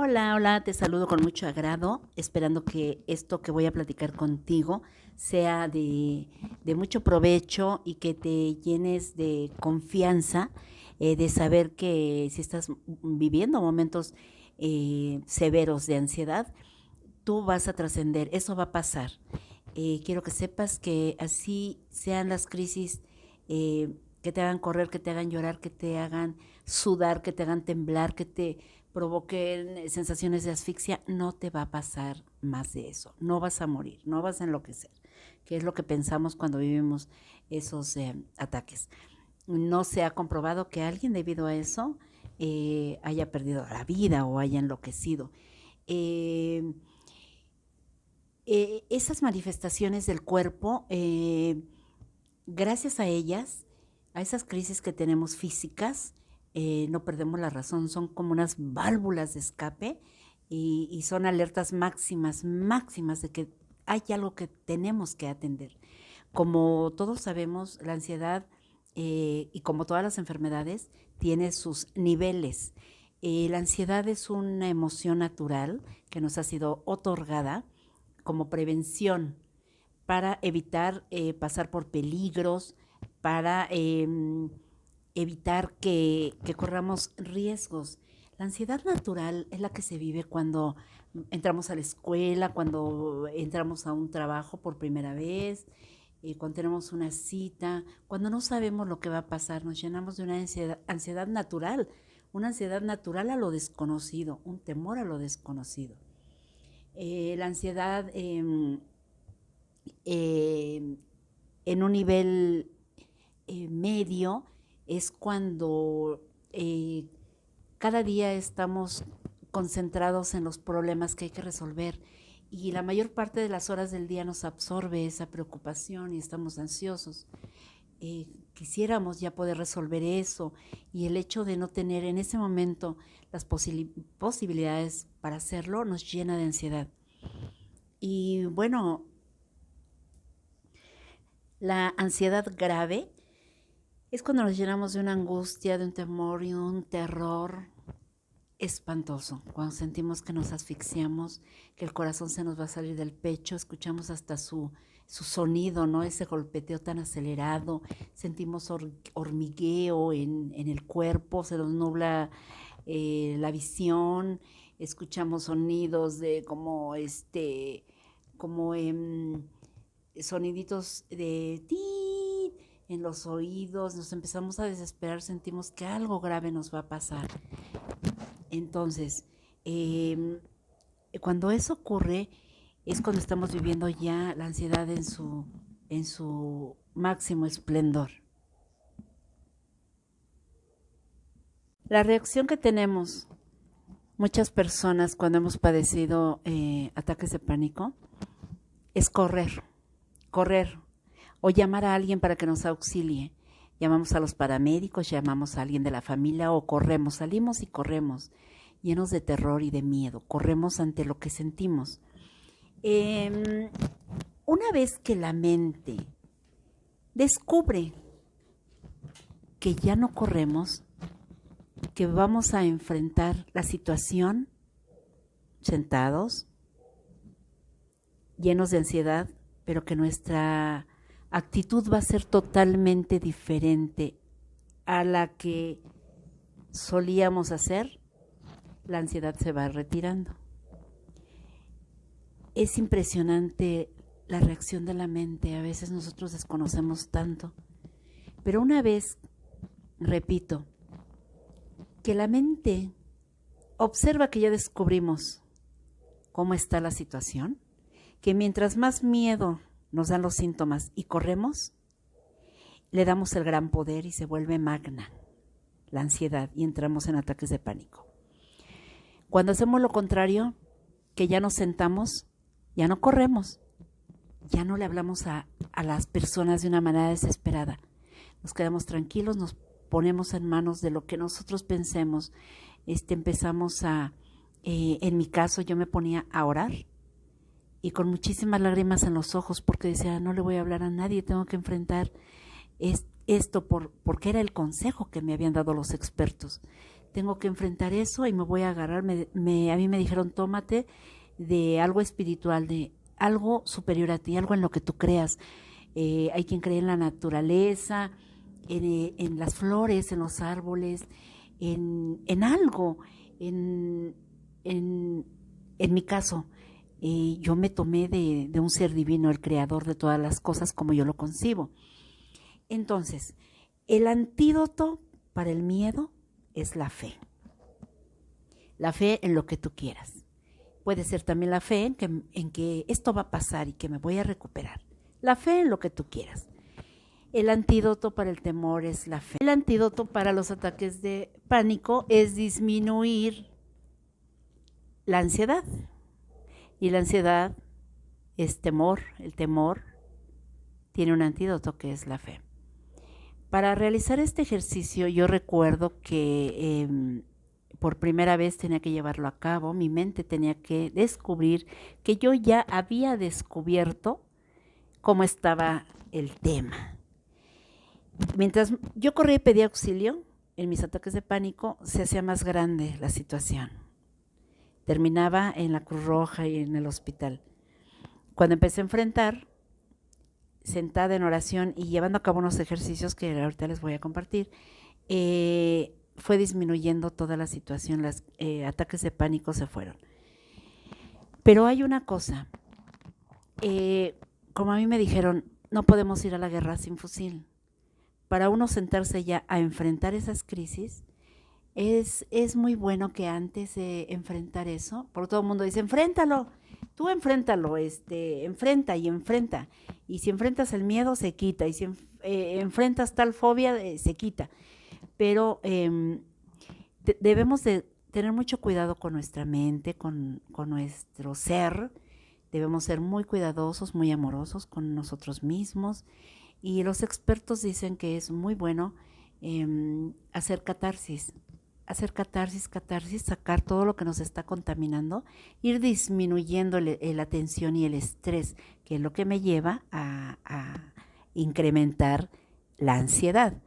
Hola, hola, te saludo con mucho agrado, esperando que esto que voy a platicar contigo sea de mucho provecho y que te llenes de confianza, de saber que si estás viviendo momentos severos de ansiedad, tú vas a trascender, eso va a pasar. Quiero que sepas que así sean las crisis que te hagan correr, que te hagan llorar, que te hagan sudar, que te hagan temblar, que te provoquen sensaciones de asfixia, no te va a pasar más de eso. No vas a morir, no vas a enloquecer, que es lo que pensamos cuando vivimos esos ataques. No se ha comprobado que alguien debido a eso haya perdido la vida o haya enloquecido. Eh, Esas manifestaciones del cuerpo, gracias a ellas, a esas crisis que tenemos físicas, no perdemos la razón, son como unas válvulas de escape y son alertas máximas, máximas de que hay algo que tenemos que atender. Como todos sabemos, la ansiedad y como todas las enfermedades, tiene sus niveles. La ansiedad es una emoción natural que nos ha sido otorgada como prevención para evitar pasar por peligros, para evitar que corramos riesgos. La ansiedad natural es la que se vive cuando entramos a la escuela, cuando entramos a un trabajo por primera vez, cuando tenemos una cita, cuando no sabemos lo que va a pasar, nos llenamos de una ansiedad natural, una ansiedad natural a lo desconocido, un temor a lo desconocido. La ansiedad eh, en un nivel medio es cuando cada día estamos concentrados en los problemas que hay que resolver y la mayor parte de las horas del día nos absorbe esa preocupación y estamos ansiosos. Quisiéramos ya poder resolver eso y el hecho de no tener en ese momento las posibilidades para hacerlo nos llena de ansiedad. Y bueno, la ansiedad grave es cuando nos llenamos de una angustia, de un temor y un terror espantoso, cuando sentimos que nos asfixiamos, que el corazón se nos va a salir del pecho, escuchamos hasta su sonido, ¿no? Ese golpeteo tan acelerado, sentimos hormigueo en el cuerpo, se nos nubla la visión, escuchamos sonidos de como soniditos de ti en los oídos, nos empezamos a desesperar, sentimos que algo grave nos va a pasar. Entonces, cuando eso ocurre, es cuando estamos viviendo ya la ansiedad en su máximo esplendor. La reacción que tenemos muchas personas cuando hemos padecido ataques de pánico es correr o llamar a alguien para que nos auxilie. Llamamos a los paramédicos, llamamos a alguien de la familia o corremos, salimos y corremos, llenos de terror y de miedo, corremos ante lo que sentimos. Una vez que la mente descubre que ya no corremos, que vamos a enfrentar la situación sentados, llenos de ansiedad, pero que nuestra actitud va a ser totalmente diferente a la que solíamos hacer, la ansiedad se va retirando. Es impresionante la reacción de la mente, a veces nosotros desconocemos tanto, pero una vez, repito, que la mente observa que ya descubrimos cómo está la situación, que mientras más miedo nos dan los síntomas y corremos, le damos el gran poder y se vuelve magna la ansiedad y entramos en ataques de pánico. Cuando hacemos lo contrario, que ya nos sentamos, ya no corremos, ya no le hablamos a las personas de una manera desesperada. Nos quedamos tranquilos, nos ponemos en manos de lo que nosotros pensemos. Empezamos en mi caso, yo me ponía a orar y con muchísimas lágrimas en los ojos porque decía, no le voy a hablar a nadie, tengo que enfrentar esto porque era el consejo que me habían dado los expertos. tengo que enfrentar eso y me voy a agarrar. A mí me dijeron, tómate de algo espiritual, de algo superior a ti, algo en lo que tú creas. Hay quien cree en la naturaleza, en las flores, en los árboles, en algo. En mi caso, yo me tomé de un ser divino, el creador de todas las cosas como yo lo concibo. Entonces, el antídoto para el miedo es la fe. La fe en lo que tú quieras. Puede ser también la fe en que esto va a pasar y que me voy a recuperar. La fe en lo que tú quieras. El antídoto para el temor es la fe. El antídoto para los ataques de pánico es disminuir la ansiedad. Y la ansiedad es temor. El temor tiene un antídoto que es la fe. Para realizar este ejercicio yo recuerdo que por primera vez tenía que llevarlo a cabo. Mi mente tenía que descubrir que yo ya había descubierto cómo estaba el tema. Mientras yo corría y pedía auxilio, en mis ataques de pánico se hacía más grande la situación. Terminaba en la Cruz Roja y en el hospital. Cuando empecé a enfrentar, sentada en oración y llevando a cabo unos ejercicios que ahorita les voy a compartir, fue disminuyendo toda la situación, los ataques de pánico se fueron. Pero hay una cosa, como a mí me dijeron, no podemos ir a la guerra sin fusil. Para uno sentarse ya a enfrentar esas crisis, es muy bueno que antes de enfrentar eso, porque todo el mundo dice, enfréntalo, tú enfréntalo, enfrenta y enfrenta. Y si enfrentas el miedo, se quita. Y si enfrentas tal fobia, se quita. Pero debemos de tener mucho cuidado con nuestra mente, con nuestro ser. Debemos ser muy cuidadosos, muy amorosos con nosotros mismos. Y los expertos dicen que es muy bueno hacer catarsis, sacar todo lo que nos está contaminando, ir disminuyendo la tensión y el estrés, que es lo que me lleva a incrementar la ansiedad.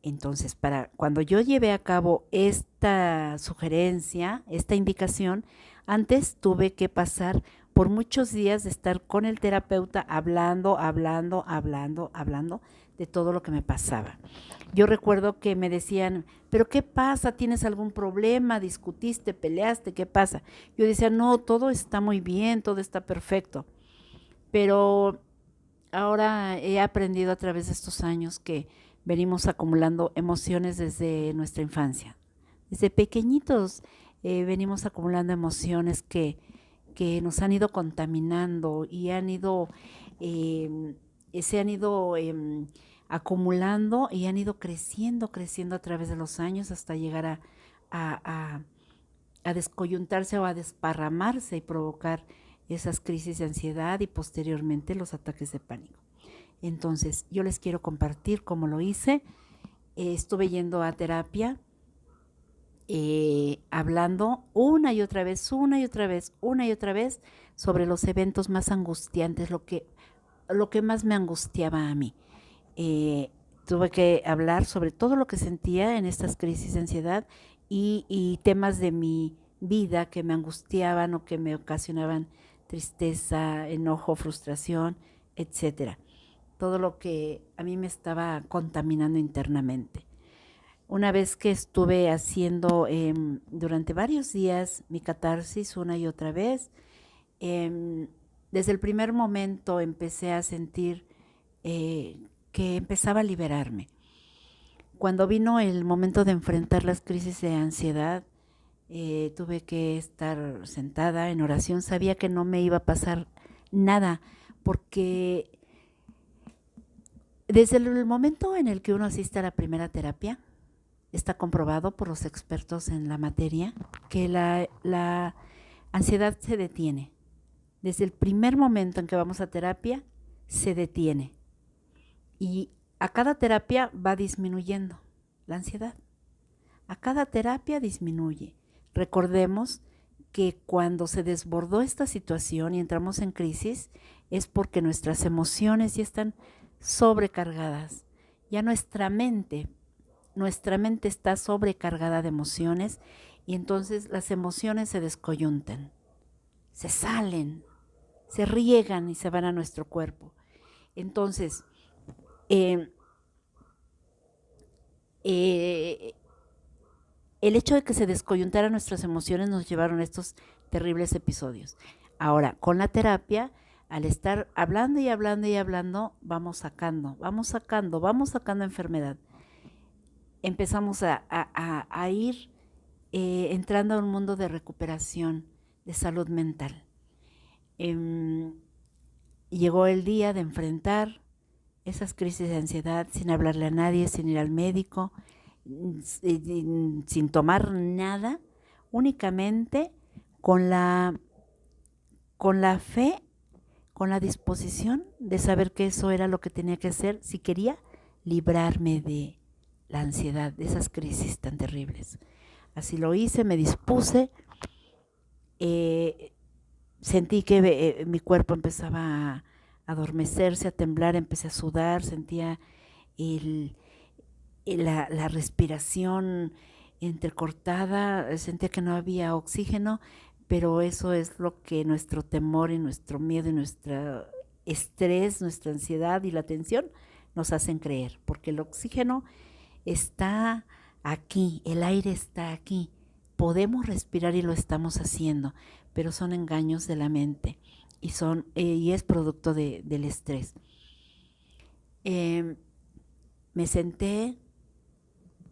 Entonces, cuando yo llevé a cabo esta sugerencia, esta indicación, antes tuve que pasar por muchos días de estar con el terapeuta hablando de todo lo que me pasaba. Yo recuerdo que me decían, ¿pero qué pasa? ¿Tienes algún problema? ¿Discutiste? ¿Peleaste? ¿Qué pasa? Yo decía, no, todo está muy bien, todo está perfecto. Pero ahora he aprendido a través de estos años que venimos acumulando emociones desde nuestra infancia. Desde pequeñitos venimos acumulando emociones que nos han ido contaminando y se han ido acumulando y han ido creciendo a través de los años hasta llegar a descoyuntarse o a desparramarse y provocar esas crisis de ansiedad y posteriormente los ataques de pánico. Entonces, yo les quiero compartir cómo lo hice. Estuve yendo a terapia, hablando una y otra vez sobre los eventos más angustiantes, lo que más me angustiaba a mí. Tuve que hablar sobre todo lo que sentía en estas crisis de ansiedad y temas de mi vida que me angustiaban o que me ocasionaban tristeza, enojo, frustración, etcétera. Todo lo que a mí me estaba contaminando internamente. Una vez que estuve haciendo durante varios días mi catarsis una y otra vez, desde el primer momento empecé a sentir que empezaba a liberarme. Cuando vino el momento de enfrentar las crisis de ansiedad, tuve que estar sentada en oración. Sabía que no me iba a pasar nada, porque desde el momento en el que uno asiste a la primera terapia, está comprobado por los expertos en la materia que la ansiedad se detiene. Desde el primer momento en que vamos a terapia, se detiene. Y a cada terapia va disminuyendo la ansiedad. A cada terapia disminuye. Recordemos que cuando se desbordó esta situación y entramos en crisis, es porque nuestras emociones ya están sobrecargadas. Ya nuestra mente nuestra mente está sobrecargada de emociones y entonces las emociones se descoyuntan, se salen, se riegan y se van a nuestro cuerpo. Entonces, el hecho de que se descoyuntaran nuestras emociones nos llevaron a estos terribles episodios. Ahora, con la terapia, al estar hablando y hablando y hablando, vamos sacando enfermedad. Empezamos a ir entrando a un mundo de recuperación, de salud mental. Llegó el día de enfrentar esas crisis de ansiedad sin hablarle a nadie, sin ir al médico, sin tomar nada, únicamente con la fe, con la disposición de saber que eso era lo que tenía que hacer si quería librarme de la ansiedad, de esas crisis tan terribles. Así lo hice, me dispuse, sentí que mi cuerpo empezaba a adormecerse, a temblar, empecé a sudar, sentía la respiración entrecortada, sentía que no había oxígeno, pero eso es lo que nuestro temor y nuestro miedo y nuestro estrés, nuestra ansiedad y la tensión nos hacen creer, porque el oxígeno está aquí, el aire está aquí, podemos respirar y lo estamos haciendo, pero son engaños de la mente y es producto del estrés. Me senté,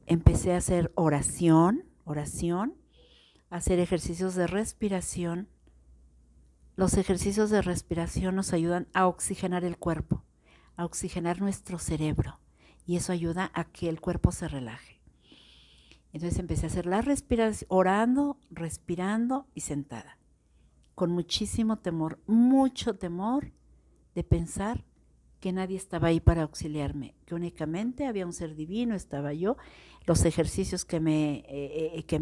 empecé a hacer oración, a hacer ejercicios de respiración. Los ejercicios de respiración nos ayudan a oxigenar el cuerpo, a oxigenar nuestro cerebro, y eso ayuda a que el cuerpo se relaje. Entonces empecé a hacer la respiración, orando, respirando y sentada, con muchísimo temor, mucho temor de pensar que nadie estaba ahí para auxiliarme, que únicamente había un ser divino, estaba yo, los ejercicios que me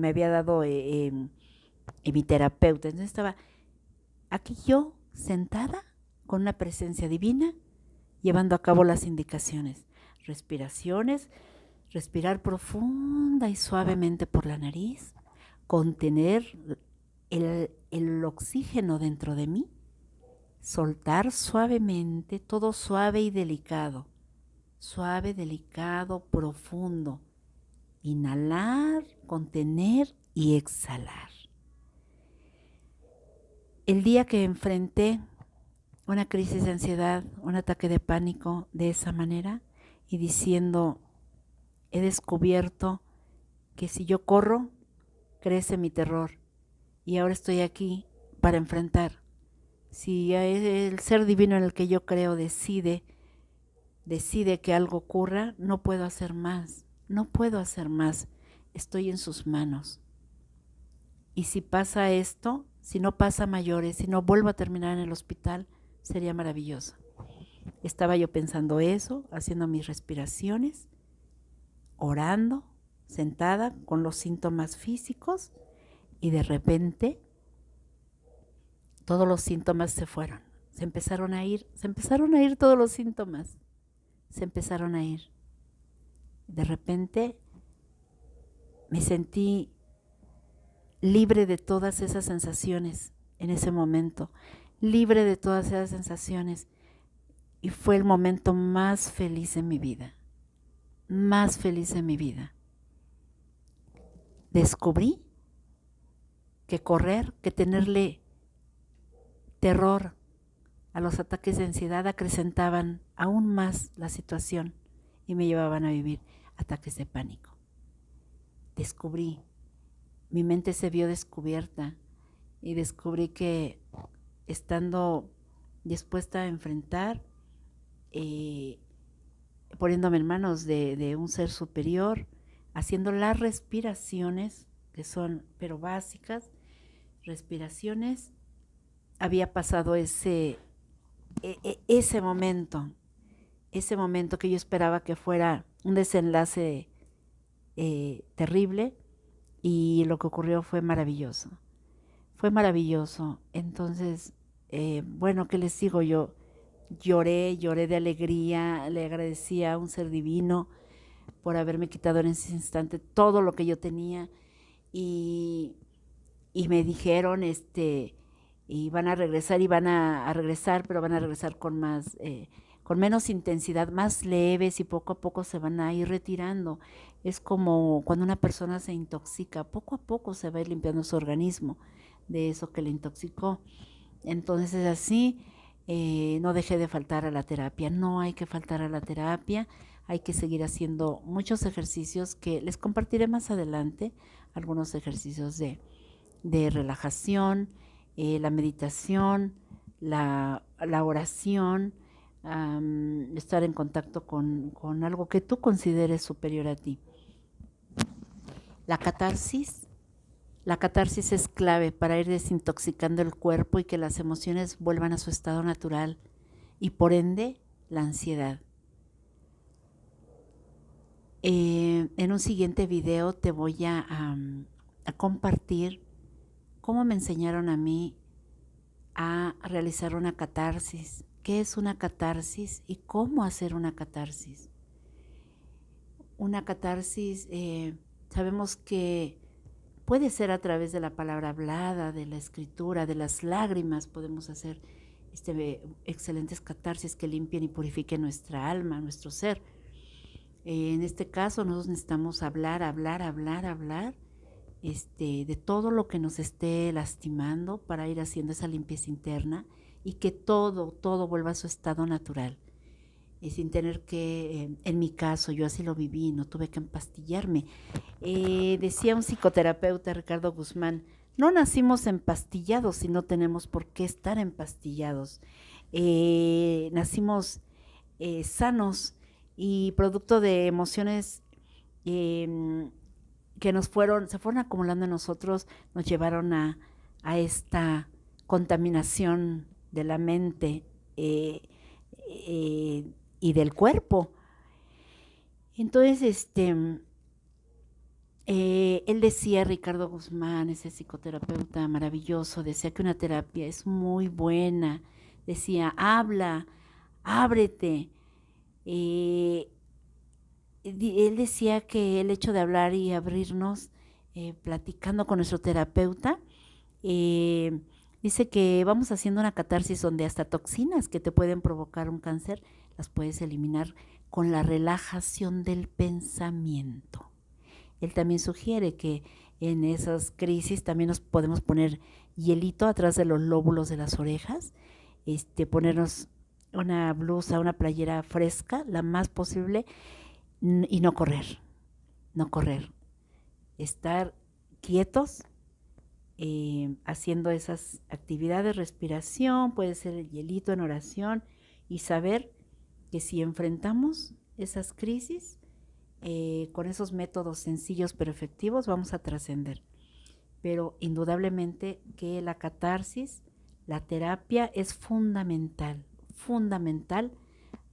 había dado mi terapeuta. Entonces estaba aquí yo sentada con una presencia divina, llevando a cabo las indicaciones, respiraciones, respirar profunda y suavemente por la nariz, contener el oxígeno dentro de mí, soltar suavemente, todo suave y delicado, suave, delicado, profundo, inhalar, contener y exhalar. El día que enfrenté una crisis de ansiedad, un ataque de pánico de esa manera y diciendo, he descubierto que si yo corro, crece mi terror y ahora estoy aquí para enfrentar. Si el ser divino en el que yo creo decide que algo ocurra, no puedo hacer más, estoy en sus manos. Y si pasa esto, si no pasa a mayores, si no vuelvo a terminar en el hospital, sería maravilloso. Estaba yo pensando eso, haciendo mis respiraciones, orando, sentada con los síntomas físicos, y de repente todos los síntomas se fueron. Se empezaron a ir todos los síntomas. Se empezaron a ir. De repente me sentí libre de todas esas sensaciones en ese momento, libre de todas esas sensaciones, y fue el momento más feliz en mi vida, más feliz en mi vida. Descubrí que correr, que tenerle terror a los ataques de ansiedad acrecentaban aún más la situación y me llevaban a vivir ataques de pánico. Descubrí, mi mente se vio descubierta y descubrí que estando dispuesta a enfrentar, poniéndome en manos de un ser superior, haciendo las respiraciones que son pero básicas, respiraciones, había pasado ese momento que yo esperaba que fuera un desenlace terrible, y lo que ocurrió fue maravilloso. Entonces, bueno, ¿qué les digo? Yo lloré de alegría, le agradecía a un ser divino por haberme quitado en ese instante todo lo que yo tenía y, y me dijeron, y van a regresar y van a regresar, pero van a regresar con más, con menos intensidad, más leves y poco a poco se van a ir retirando. Es como cuando una persona se intoxica, poco a poco se va a ir limpiando su organismo de eso que le intoxicó. Entonces así no dejé de faltar a la terapia. No hay que faltar a la terapia, hay que seguir haciendo muchos ejercicios que les compartiré más adelante, algunos ejercicios de relajación, la meditación, la oración, estar en contacto con algo que tú consideres superior a ti. La catarsis. La catarsis es clave para ir desintoxicando el cuerpo y que las emociones vuelvan a su estado natural y por ende la ansiedad. En un siguiente video te voy a compartir cómo me enseñaron a mí a realizar una catarsis, qué es una catarsis y cómo hacer una catarsis. Una catarsis, sabemos que puede ser a través de la palabra hablada, de la escritura, de las lágrimas. Podemos hacer excelentes catarsis que limpien y purifiquen nuestra alma, nuestro ser. En este caso, nosotros necesitamos hablar de todo lo que nos esté lastimando para ir haciendo esa limpieza interna y que todo vuelva a su estado natural. Y sin tener que, en mi caso, yo así lo viví, no tuve que empastillarme. Decía un psicoterapeuta, Ricardo Guzmán, no nacimos empastillados y no tenemos por qué estar empastillados. Nacimos sanos y producto de emociones que se fueron acumulando en nosotros, nos llevaron a esta contaminación de la mente y del cuerpo. Entonces, él decía, Ricardo Guzmán, ese psicoterapeuta maravilloso, decía que una terapia es muy buena. Decía, habla, ábrete. Él decía que el hecho de hablar y abrirnos, platicando con nuestro terapeuta, dice que vamos haciendo una catarsis donde hasta toxinas que te pueden provocar un cáncer las puedes eliminar con la relajación del pensamiento. Él también sugiere que en esas crisis también nos podemos poner hielito atrás de los lóbulos de las orejas, ponernos una blusa, una playera fresca, la más posible, y no correr, estar quietos, haciendo esas actividades de respiración, puede ser el hielito en oración, y saber que si enfrentamos esas crisis, con esos métodos sencillos pero efectivos vamos a trascender. Pero indudablemente que la catarsis, la terapia es fundamental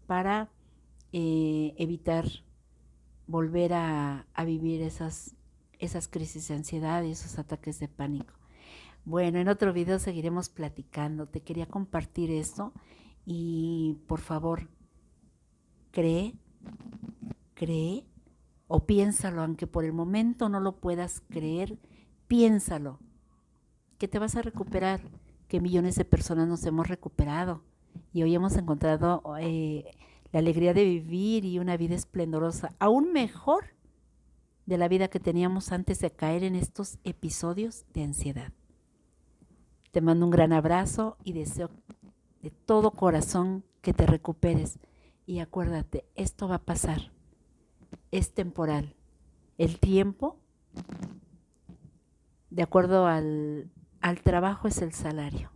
para evitar volver a vivir esas crisis de ansiedad y esos ataques de pánico. Bueno, en otro video seguiremos platicando. Te quería compartir esto y por favor, cree o piénsalo, aunque por el momento no lo puedas creer, piénsalo, que te vas a recuperar, que millones de personas nos hemos recuperado y hoy hemos encontrado la alegría de vivir y una vida esplendorosa, aún mejor de la vida que teníamos antes de caer en estos episodios de ansiedad. Te mando un gran abrazo y deseo de todo corazón que te recuperes. Y acuérdate, esto va a pasar, es temporal. El tiempo, de acuerdo al trabajo, es el salario.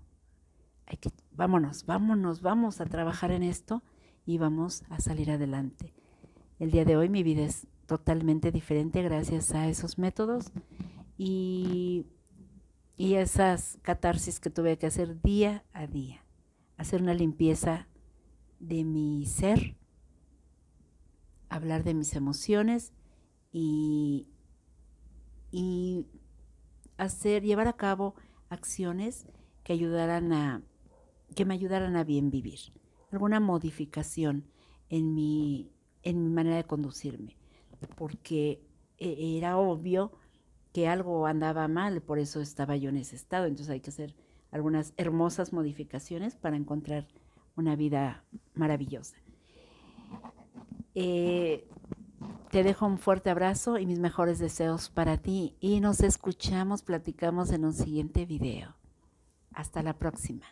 Vamos a trabajar en esto y vamos a salir adelante. El día de hoy mi vida es totalmente diferente gracias a esos métodos y esas catarsis que tuve que hacer día a día. Hacer una limpieza de mi ser, hablar de mis emociones y llevar a cabo acciones que me ayudaran a bien vivir. Alguna modificación en mi manera de conducirme. porque era obvio que algo andaba mal, por eso estaba yo en ese estado. Entonces hay que hacer algunas hermosas modificaciones para encontrar una vida maravillosa. Te dejo un fuerte abrazo y mis mejores deseos para ti y nos escuchamos, platicamos en un siguiente video. Hasta la próxima.